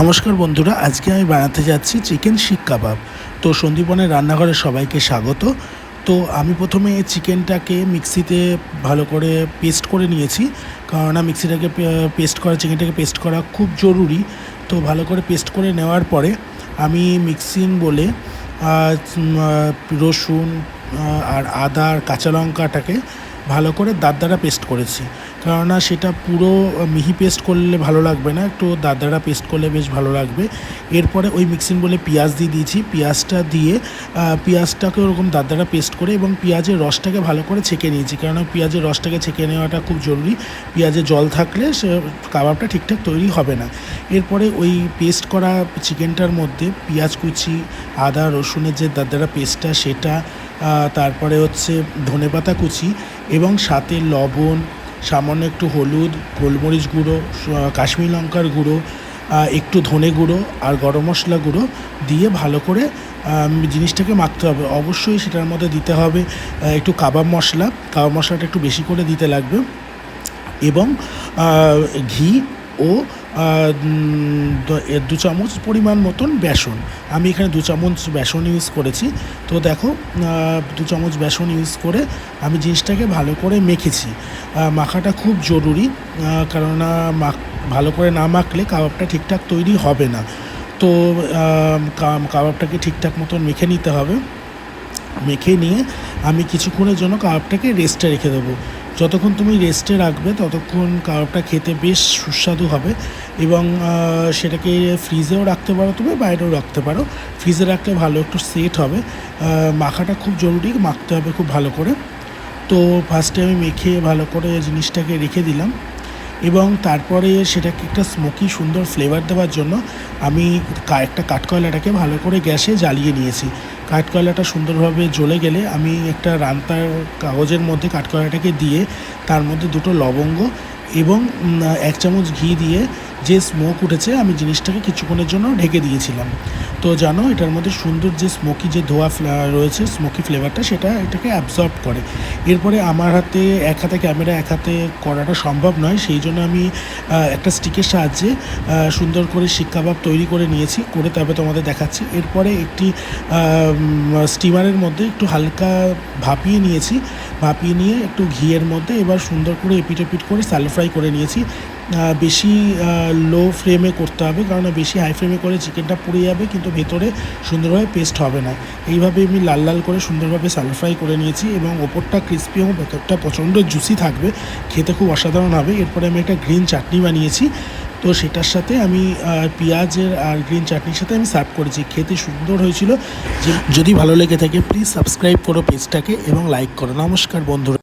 নমস্কার বন্ধুরা, আজকে আমি বানাতে যাচ্ছি চিকেন শিক কাবাব। তো সন্দীপনের রান্নাঘরে সবাইকে স্বাগত। তো আমি প্রথমে চিকেনটাকে মিক্সিতে ভালো করে পেস্ট করে নিয়েছি, কারণ মিক্সিটাকে চিকেনটাকে পেস্ট করা খুব জরুরি। তো ভালো করে পেস্ট করে নেওয়ার পরে আমি মিক্সিং বলে রসুন আর আদা আর কাঁচা লঙ্কাটাকে ভালো করে দাঁড়া পেস্ট করেছি, কেননা সেটা পুরো মিহি পেস্ট করলে ভালো লাগবে না, একটু দাঁড়া পেস্ট করলে বেশ ভালো লাগবে। এরপরে ওই মিক্সিং বলে পেঁয়াজ দিয়ে দিয়েছি, পেঁয়াজটা দিয়ে পেঁয়াজটাকে ওরকম দাঁড়া পেস্ট করে এবং পেঁয়াজের রসটাকে ভালো করে ছেঁকে নিয়েছি, কেননা পেঁয়াজের রসটাকে ছেঁকে নেওয়াটা খুব জরুরি। পেঁয়াজে জল থাকলে সে কাবাবটা ঠিকঠাক তৈরি হবে না। এরপরে ওই পেস্ট করা চিকেনটার মধ্যে পেঁয়াজ কুচি, আদা রসুনের যে দাঁড়া পেস্টটা সেটা, তারপরে হচ্ছে ধনেপাতা কুচি এবং সাথে লবণ, সামান্য একটু হলুদ, গোলমরিচ গুঁড়ো, কাশ্মীরি লঙ্কার গুঁড়ো, একটু ধনে গুঁড়ো আর গরম মশলা গুঁড়ো দিয়ে ভালো করে জিনিসটাকে মাখতে হবে। অবশ্যই সেটার মধ্যে দিতে হবে একটু কাবাব মশলাটা একটু বেশি করে দিতে লাগবে, এবং ঘি ও 2 চামচ পরিমাণ মতন বেসন। আমি এখানে 2 চামচ বেসন ইউজ করেছি। তো দেখো, 2 চামচ বেসন ইউজ করে আমি জিনিসটাকে ভালো করে মেখেছি। মাখাটা খুব জরুরি, কেননা ভালো করে না মাখলে কাবাবটা ঠিকঠাক তৈরি হবে না। তো কাবাবটাকে ঠিকঠাক মতন মেখে নিতে হবে। মেখে নিয়ে আমি কিছুক্ষণের জন্য কাবাবটাকে রেস্টে রেখে দেবো। যতক্ষণ তুমি রেস্টে রাখবে ততক্ষণ কাবাবটা খেতে বেশ সুস্বাদু হবে, এবং সেটাকে ফ্রিজেও রাখতে পারো, তুমি বাইরেও রাখতে পারো। ফ্রিজে রাখলে ভালো একটু সেট হবে। মাখাটা খুব জরুরি, মাখতে হবে খুব ভালো করে। তো ফার্স্টে আমি মেখে ভালো করে জিনিসটাকে রেখে দিলাম, এবং তারপরে সেটাকে একটা স্মোকি সুন্দর ফ্লেভার দেওয়ার জন্য আমি একটা কাঠকয়লাটাকে ভালো করে গ্যাসে জ্বালিয়ে নিয়েছি। কাঠকয়লাটা সুন্দরভাবে জ্বলে গেলে আমি একটা রান্তার কাগজের মধ্যে কাঠকয়লাটাকে দিয়ে তার মধ্যে 2টো লবঙ্গ এবং 1 চামচ ঘি দিয়ে যে স্মোক উঠেছে আমি জিনিসটাকে কিছুক্ষণের জন্য ঢেকে দিয়েছিলাম। তো জানো, এটার মধ্যে সুন্দর যে স্মোকি যে ধোয়া রয়েছে, স্মোকি ফ্লেভারটা সেটা এটাকে অ্যাবজর্ব করে। এরপরে আমার হাতে এক হাতে ক্যামেরা, এক হাতে করাটা সম্ভব নয়, সেই জন্য আমি একটা স্টিকের সাহায্যে সুন্দর করে শিক কাবাব তৈরি করে নিয়েছি, করে তবে তোমাদের দেখাচ্ছি। এরপরে একটি স্টিমারের মধ্যে একটু হালকা ভাপিয়ে নিয়ে একটু ঘিয়ের মধ্যে এবার সুন্দর করে এপিট করে স্যালো ফ্রাই করে নিয়েছি। বেশি লো ফ্লেমে করতে হবে, কারণ বেশি হাই ফ্লেমে করে চিকেনটা পুড়ে যাবে, কিন্তু ভেতরে সুন্দরভাবে পেস্ট হবে না। এইভাবে আমি লাল লাল করে সুন্দরভাবে স্যালো ফ্রাই করে নিয়েছি, এবং ওপরটা ক্রিস্পি এবং ভেতরটা প্রচণ্ড জুসি থাকবে, খেতে খুব অসাধারণ হবে। এরপরে আমি একটা গ্রিন চাটনি বানিয়েছি, তো সেটার সাথে আমি পেঁয়াজের আর গ্রিন চাটনির সাথে আমি সার্ভ করেছি, খেতে সুন্দর হয়েছিল। যদি ভালো লেগে থাকে প্লিজ সাবস্ক্রাইব করো পেজটাকে এবং লাইক করো। নমস্কার বন্ধুরা।